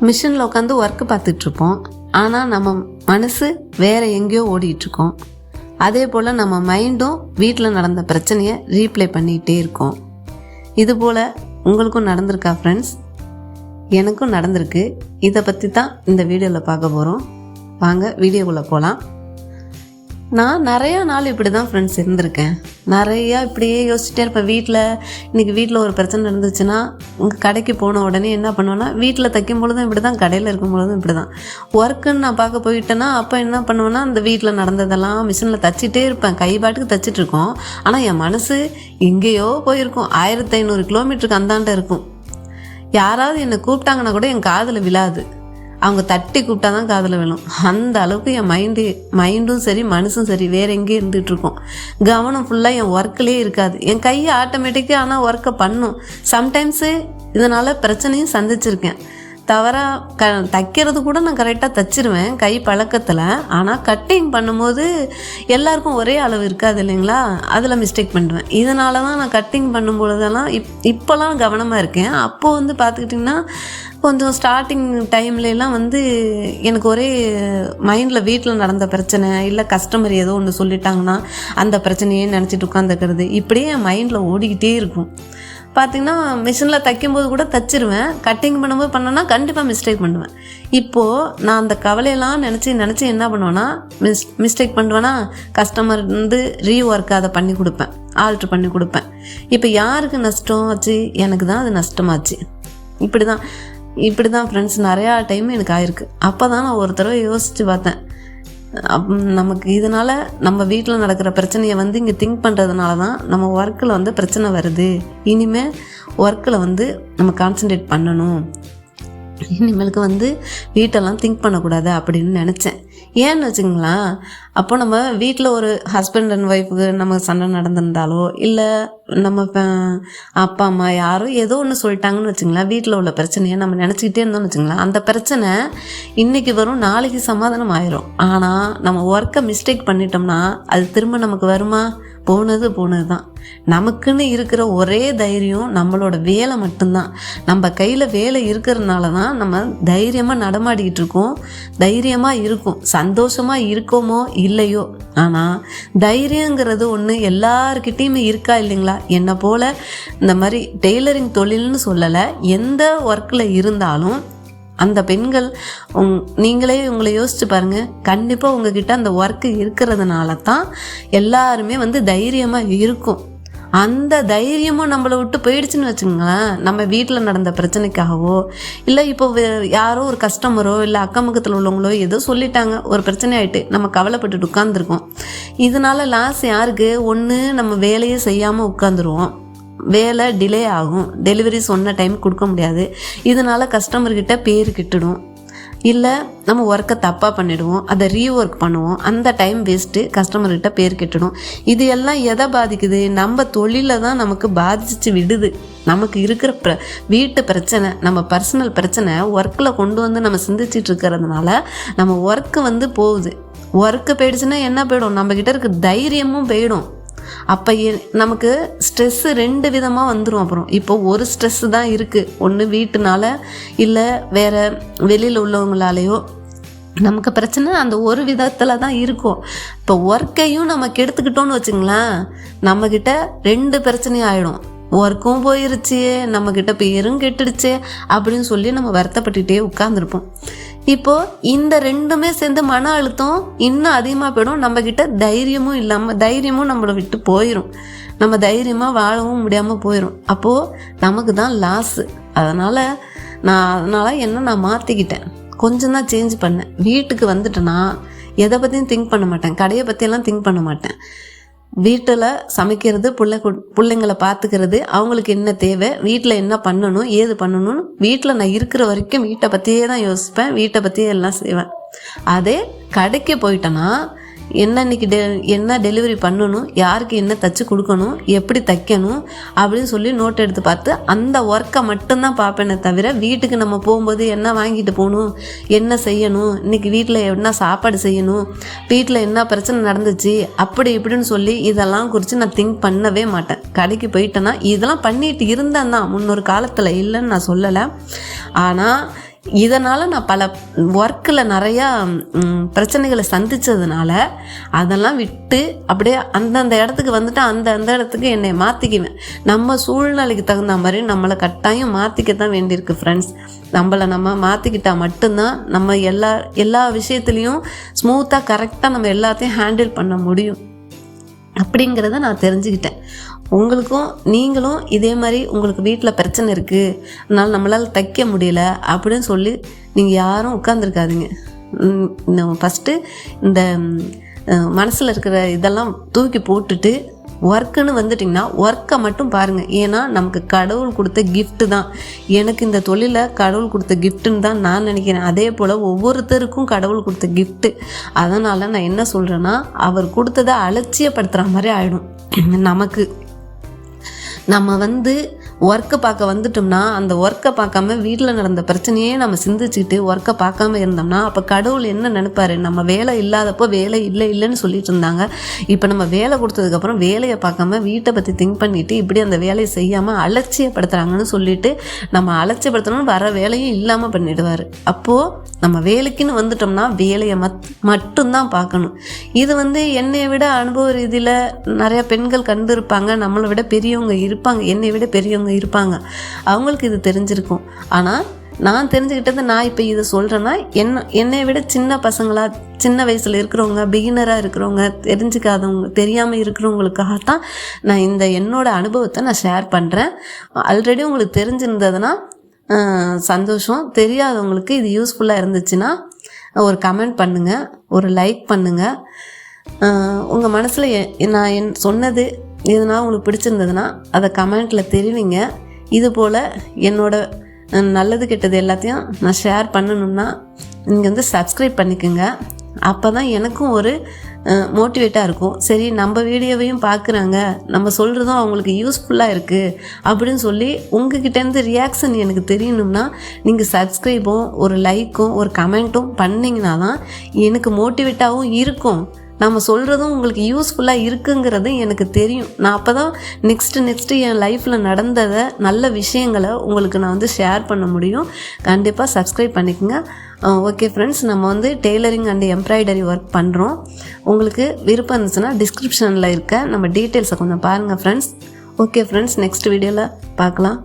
மிஷினில் உட்காந்து ஒர்க்கு பார்த்துட்ருப்போம். ஆனால் நம்ம மனசு வேறு எங்கேயோ ஓடிட்டுருக்கோம். அதே போல் நம்ம மைண்டும் வீட்டில் நடந்த பிரச்சனையை ரீப்ளே பண்ணிகிட்டே இருக்கோம். இதுபோல் உங்களுக்கும் நடந்திருக்கா ஃப்ரெண்ட்ஸ்? எனக்கும் நடந்திருக்கு. இதை பற்றி தான் இந்த வீடியோவில் பார்க்க போகிறோம். வாங்க வீடியோக்குள்ளே போகலாம். நான் நிறையா நாள் இப்படி தான் ஃப்ரெண்ட்ஸ் இருந்திருக்கேன். நிறையா இப்படியே யோசிச்சுட்டே இருப்பேன். இன்றைக்கி வீட்டில் ஒரு பிரச்சனை இருந்துச்சுன்னா உங்கள் கடைக்கு போன உடனே என்ன பண்ணுவேன்னா, வீட்டில் தைக்கும் பொழுதும் இப்படி தான், கடையில் இருக்கும் பொழுதும் இப்படி தான். ஒர்க்குன்னு நான் பார்க்க போயிட்டேன்னா அப்போ என்ன பண்ணுவேன்னா, அந்த வீட்டில் நடந்ததெல்லாம் மிஷினில் தச்சிட்டே இருப்பேன். கை பாட்டுக்கு தச்சிட்ருக்கோம். ஆனால் என் மனசு எங்கேயோ போயிருக்கும். 1500 கிலோமீட்டருக்கு அந்தாண்ட இருக்கும். யாராவது என்னை கூப்பிட்டாங்கன்னா கூட என் காதில் விழாது. அவங்க தட்டி கூப்பிட்டா தான் காதில் விழும். அந்த அளவுக்கு என் மைண்டும் சரி மனசும் சரி வேறு எங்கேயும் இருந்துகிட்ருக்கோம். கவனம் ஃபுல்லாக என் ஒர்க்கிலே இருக்காது. என் கையை ஆட்டோமேட்டிக்காக ஆனால் ஒர்க்கை பண்ணும். சம்டைம்ஸு இதனால் பிரச்சனையும் சந்திச்சிருக்கேன். தவறாக தைக்கிறது கூட நான் கரெக்டாக தைச்சிருவேன் கை பழக்கத்தில். ஆனால் கட்டிங் பண்ணும்போது எல்லாருக்கும் ஒரே அளவு இருக்காது இல்லைங்களா, அதில் மிஸ்டேக் பண்ணுவேன். இதனால தான் நான் கட்டிங் பண்ணும்பொழுதெல்லாம் இப்போலாம் கவனமாக இருக்கேன். அப்போது பார்த்துக்கிட்டிங்கன்னா கொஞ்சம் ஸ்டார்டிங் டைம்லலாம் எனக்கு ஒரே மைண்டில் வீட்டில் நடந்த பிரச்சனை, இல்லை கஸ்டமர் ஏதோ ஒன்று சொல்லிட்டாங்கன்னா அந்த பிரச்சனையே நினச்சிட்டு உட்காந்துக்கிறது, இப்படியே என் மைண்டில் ஓடிக்கிட்டே இருக்கும். பார்த்திங்கன்னா மிஷினில் தைக்கும்போது கூட தைச்சிருவேன். கட்டிங் பண்ணும்போது பண்ணேன்னா கண்டிப்பாக மிஸ்டேக் பண்ணுவேன். இப்போது நான் அந்த கவலையெல்லாம் நினச்சி என்ன பண்ணுவேன்னா, மிஸ்டேக் பண்ணுவேன்னா கஸ்டமர் ரீஒர்க் அதை பண்ணி கொடுப்பேன், ஆல்ட்ரு பண்ணி கொடுப்பேன். இப்போ யாருக்கு நஷ்டம் ஆச்சு? எனக்கு தான் அது நஷ்டமாச்சு. இப்படி தான் ஃப்ரெண்ட்ஸ் நிறையா டைம் எனக்கு ஆயிருக்கு. அப்போ தான் நான் ஒரு தடவை யோசித்து பார்த்தேன், நமக்கு இதனால் நம்ம வீட்டில் நடக்கிற பிரச்சனையை இங்கே திங்க் பண்ணுறதுனால தான் நம்ம ஒர்க்கில் பிரச்சனை வருது. இனிமேல் ஒர்க்கில் நம்ம கான்சன்ட்ரேட் பண்ணணும். இனிமேலுக்கு வீட்டெல்லாம் திங்க் பண்ணக்கூடாது அப்படின்னு நினச்சேன். ஏன்னு வச்சுங்களேன், அப்போ நம்ம வீட்டில் ஒரு ஹஸ்பண்ட் அண்ட் ஒய்ஃபுக்கு நம்ம சண்டை நடந்திருந்தாலோ, இல்லை நம்ம அப்பா அம்மா யாரோ ஏதோ ஒன்று சொல்லிட்டாங்கன்னு வச்சுங்களேன், வீட்டில் உள்ள பிரச்சனையை நம்ம நினச்சிக்கிட்டே இருந்தோம்னு வச்சுங்களேன், அந்த பிரச்சனை இன்றைக்கி வரும், நாளைக்கு சமாதானம் ஆயிரும். ஆனால் நம்ம ஒர்க்கை மிஸ்டேக் பண்ணிட்டோம்னா அது திரும்ப நமக்கு வருமா? போனது தான். நமக்குன்னு இருக்கிற ஒரே தைரியம் நம்மளோட வேலை மட்டும்தான். நம்ம கையில் வேலை இருக்கிறதுனால தான் நம்ம தைரியமாக நடமாடிக்கிட்டு இருக்கோம், தைரியமாக இருக்கும், சந்தோஷமாக இருக்கோமோ இல்லையோ. ஆனால் தைரியங்கிறது ஒன்று எல்லாருக்கிட்டேயுமே இருக்கா இல்லைங்களா? என்னை போல் இந்த மாதிரி டெய்லரிங் தொழில்னு சொல்லலை, எந்த ஒர்க்கில் இருந்தாலும் அந்த பெண்கள் நீங்களே உங்களை யோசிச்சு பாருங்கள். கண்டிப்பாக உங்ககிட்ட அந்த ஒர்க்கு இருக்கிறதுனால தான் எல்லாருமே தைரியமாக இருக்கும். அந்த தைரியமும் நம்மளை விட்டு போயிடுச்சுன்னு வச்சுங்களேன், நம்ம வீட்டில் நடந்த பிரச்சனைக்காகவோ, இல்லை இப்போ யாரோ ஒரு கஸ்டமரோ இல்லை அக்கம் பக்கத்தில் உள்ளவங்களோ ஏதோ சொல்லிட்டாங்க, ஒரு பிரச்சனை ஆகிட்டு நம்ம கவலைப்பட்டுட்டு உட்காந்துருக்கோம். இதனால லாஸ் யாருக்கு? ஒன்று நம்ம வேலையே செய்யாமல் உட்காந்துருவோம், வேலை டிலே ஆகும், டெலிவரி சொன்ன டைம் கொடுக்க முடியாது, இதனால் கஸ்டமர்கிட்ட பேர் கிட்டுடும், இல்லை நம்ம ஒர்க்கை தப்பாக பண்ணிவிடுவோம், அதை ரீஒர்க் பண்ணுவோம், அந்த டைம் வேஸ்ட்டு, கஸ்டமர்கிட்ட பேர் கிட்டுடும். இது எல்லாம் எதை பாதிக்குது? நம்ம தொழிலை தான் நமக்கு பாதிச்சு விடுது. நமக்கு இருக்கிற வீட்டு பிரச்சனை, நம்ம பர்சனல் பிரச்சனை ஒர்க்கில் கொண்டு நம்ம சிந்திச்சிட்டு இருக்கிறதுனால நம்ம ஒர்க்கு போகுது. ஒர்க்கு போயிடுச்சுன்னா என்ன போயிடும்? நம்மக்கிட்ட இருக்க தைரியமும் போயிடும். அப்போ நமக்கு ஸ்ட்ரெஸ்ஸு 2 விதமாக வந்துடும். அப்புறம் இப்போ ஒரு ஸ்ட்ரெஸ்ஸு தான் இருக்குது, ஒன்று வீட்டுனால இல்லை வேறு வெளியில் உள்ளவங்களாலேயோ நமக்கு பிரச்சனை அந்த ஒரு விதத்தில் தான் இருக்கும். இப்போ ஒர்க்கையும் நம்ம கெடுத்துக்கிட்டோன்னு வச்சுங்களேன், நம்மக்கிட்ட 2 பிரச்சனையும் ஆகிடும். ஒர்க்கும் போயிருச்சு, நம்மக்கிட்ட பேரும் கெட்டுடுச்சு அப்படின்னு சொல்லி நம்ம வருத்தப்பட்டுகிட்டே உட்காந்துருப்போம். இப்போது இந்த 2மே சேர்ந்து மன அழுத்தம் இன்னும் அதிகமாக போயிடும். நம்மக்கிட்ட தைரியமும் நம்மளை விட்டு போயிடும். நம்ம தைரியமாக வாழவும் முடியாமல் போயிடும். அப்போது நமக்கு தான் லாஸு. அதனால் நான் மாற்றிக்கிட்டேன், கொஞ்சம் தான் சேஞ்ச் பண்ணேன். வீட்டுக்கு வந்துட்டேன்னா எதை பற்றியும் திங்க் பண்ண மாட்டேன், கடையை பற்றியெல்லாம் திங்க் பண்ண மாட்டேன். வீட்டில் சமைக்கிறது, பிள்ளைங்களை பார்த்துக்கிறது, அவங்களுக்கு என்ன தேவை, வீட்டில் என்ன பண்ணணும், ஏது பண்ணணும்னு வீட்டில் நான் இருக்கிற வரைக்கும் வீட்டை பற்றியே தான் யோசிப்பேன், வீட்டை பற்றியே எல்லாம் செய்வேன். அதே கடைக்கு போயிட்டேன்னா இன்னைக்கு என்ன டெலிவரி பண்ணணும், யாருக்கு என்ன தைச்சி கொடுக்கணும், எப்படி தைக்கணும் அப்படின்னு சொல்லி நோட் எடுத்து பார்த்து அந்த ஒர்க்கை மட்டும்தான் பார்ப்பேனே தவிர, வீட்டுக்கு நம்ம போகும்போது என்ன வாங்கிட்டு போகணும், என்ன செய்யணும், இன்றைக்கி வீட்டில் என்ன சாப்பாடு செய்யணும், வீட்டில் என்ன பிரச்சனை நடந்துச்சு அப்படி இப்படின்னு சொல்லி இதெல்லாம் குறித்து நான் திங்க் பண்ணவே மாட்டேன். கடைக்கு போயிட்டேன்னா இதெல்லாம் பண்ணிட்டு இருந்தேன் தான் முன்னொரு காலத்தில், இல்லைன்னு நான் சொல்லலை. ஆனால் இதனால் நான் பல ஒர்க்கில் நிறையா பிரச்சனைகளை சந்தித்ததுனால அதெல்லாம் விட்டு அப்படியே அந்தந்த இடத்துக்கு வந்துட்டு அந்த இடத்துக்கு என்னை மாற்றிக்குவேன். நம்ம சூழ்நிலைக்கு தகுந்த மாதிரி நம்மளை கட்டாயம் மாற்றிக்க தான் வேண்டியிருக்கு ஃப்ரெண்ட்ஸ். நம்ம மாற்றிக்கிட்டால் மட்டும்தான் நம்ம எல்லா விஷயத்துலேயும் ஸ்மூத்தாக கரெக்டாக நம்ம எல்லாத்தையும் ஹேண்டில் பண்ண முடியும் அப்படிங்கிறத நான் தெரிஞ்சுக்கிட்டேன். நீங்களும் இதே மாதிரி உங்களுக்கு வீட்டில் பிரச்சனை இருக்குது, அதனால் நம்மளால் தைக்க முடியல அப்படின்னு சொல்லி நீங்கள் யாரும் உட்காந்துருக்காதீங்க. ஃபஸ்ட்டு இந்த மனசில் இருக்கிற இதெல்லாம் தூக்கி போட்டுட்டு ஒர்க்குன்னு வந்துட்டிங்கன்னா ஒர்க்கை மட்டும் பாருங்கள். ஏன்னா நமக்கு கடவுள் கொடுத்த கிஃப்ட்டு தான். எனக்கு இந்த தொழிலை கடவுள் கொடுத்த கிஃப்ட்டுன்னு தான் நான் நினைக்கிறேன். அதே போல் ஒவ்வொருத்தருக்கும் கடவுள் கொடுத்த கிஃப்ட்டு. அதனால் நான் என்ன சொல்கிறேன்னா, அவர் கொடுத்ததை அலட்சியப்படுத்துகிற மாதிரி ஆகிடும் நமக்கு. நம்ம ஒர்க்கை பார்க்க வந்துட்டோம்னா அந்த ஒர்க்கை பார்க்காம வீட்டில் நடந்த பிரச்சனையே நம்ம சிந்திச்சுக்கிட்டு ஒர்க்கை பார்க்காம இருந்தோம்னா அப்போ கடவுள் என்ன நினைப்பாரு? நம்ம வேலை இல்லாதப்போ வேலை இல்லைன்னு சொல்லிட்டு இருந்தாங்க. இப்போ நம்ம வேலை கொடுத்ததுக்கப்புறம் வேலையை பார்க்காம வீட்டை பற்றி திங்க் பண்ணிவிட்டு இப்படி அந்த வேலையை செய்யாமல் அலட்சியப்படுத்துகிறாங்கன்னு சொல்லிட்டு நம்ம அலட்சியப்படுத்தணும்னு வர வேலையும் இல்லாமல் பண்ணிடுவார். அப்போது நம்ம வேலைக்குன்னு வந்துட்டோம்னா வேலையை மட்டும்தான் பார்க்கணும். இது என்னை விட அனுபவ ரீதியில் நிறையா பெண்கள் கண்டு இருப்பாங்க, நம்மளை விட பெரியவங்க இருப்பாங்க, என்னை விட பெரியவங்க இருப்பாங்க, அவங்களுக்கு இது தெரிஞ்சிருக்கும். ஆனால் நான் தெரிஞ்சுக்கிட்டது, நான் இப்போ இதை சொல்கிறேன்னா என்னை விட சின்ன வயசில் இருக்கிறவங்க, பிகினராக இருக்கிறவங்க, தெரியாமல் இருக்கிறவங்களுக்காகத்தான் நான் என்னோட அனுபவத்தை நான் ஷேர் பண்ணுறேன். ஆல்ரெடி உங்களுக்கு தெரிஞ்சிருந்ததுன்னா சந்தோஷம். தெரியாதவங்களுக்கு இது யூஸ்ஃபுல்லாக இருந்துச்சுன்னா ஒரு கமெண்ட் பண்ணுங்கள், ஒரு லைக் பண்ணுங்கள். உங்கள் மனசில் நான் சொன்னது எதுனா உங்களுக்கு பிடிச்சிருந்ததுன்னா அதை கமெண்ட்டில் தெரிவிங்க. இதுபோல் என்னோட நல்லது கெட்டது எல்லாத்தையும் நான் ஷேர் பண்ணணும்னா நீங்கள் சப்ஸ்கிரைப் பண்ணிக்கோங்க. அப்போ தான் எனக்கும் ஒரு மோட்டிவேட்டாக இருக்கும். சரி, நம்ம வீடியோவையும் பார்க்குறாங்க, நம்ம சொல்கிறதும் அவங்களுக்கு யூஸ்ஃபுல்லாக இருக்குது அப்படின்னு சொல்லி உங்ககிட்டேருந்து ரியாக்ஷன் எனக்கு தெரியணும்னா நீங்கள் சப்ஸ்கிரைபும் ஒரு லைக்கும் ஒரு கமெண்ட்டும் பண்ணிங்கன்னா தான் எனக்கு மோட்டிவேட்டாகவும் இருக்கும். நம்ம சொல்கிறதும் உங்களுக்கு யூஸ்ஃபுல்லாக இருக்குங்கிறது எனக்கு தெரியும். நான் அப்போ தான் நெக்ஸ்ட்டு என் லைஃப்பில் நடந்ததை நல்ல விஷயங்களை உங்களுக்கு நான் ஷேர் பண்ண முடியும். கண்டிப்பாக சப்ஸ்கிரைப் பண்ணிக்கோங்க. ஓகே ஃப்ரெண்ட்ஸ், நம்ம டெய்லரிங் அண்ட் எம்ப்ராய்டரி ஒர்க் பண்ணுறோம். உங்களுக்கு விருப்பம் இருந்துச்சுன்னா டிஸ்கிரிப்ஷனில் இருக்க நம்ம டீட்டெயில்ஸை கொஞ்சம் பாருங்கள் ஃப்ரெண்ட்ஸ். ஓகே ஃப்ரெண்ட்ஸ், நெக்ஸ்ட் வீடியோவில் பார்க்கலாம்.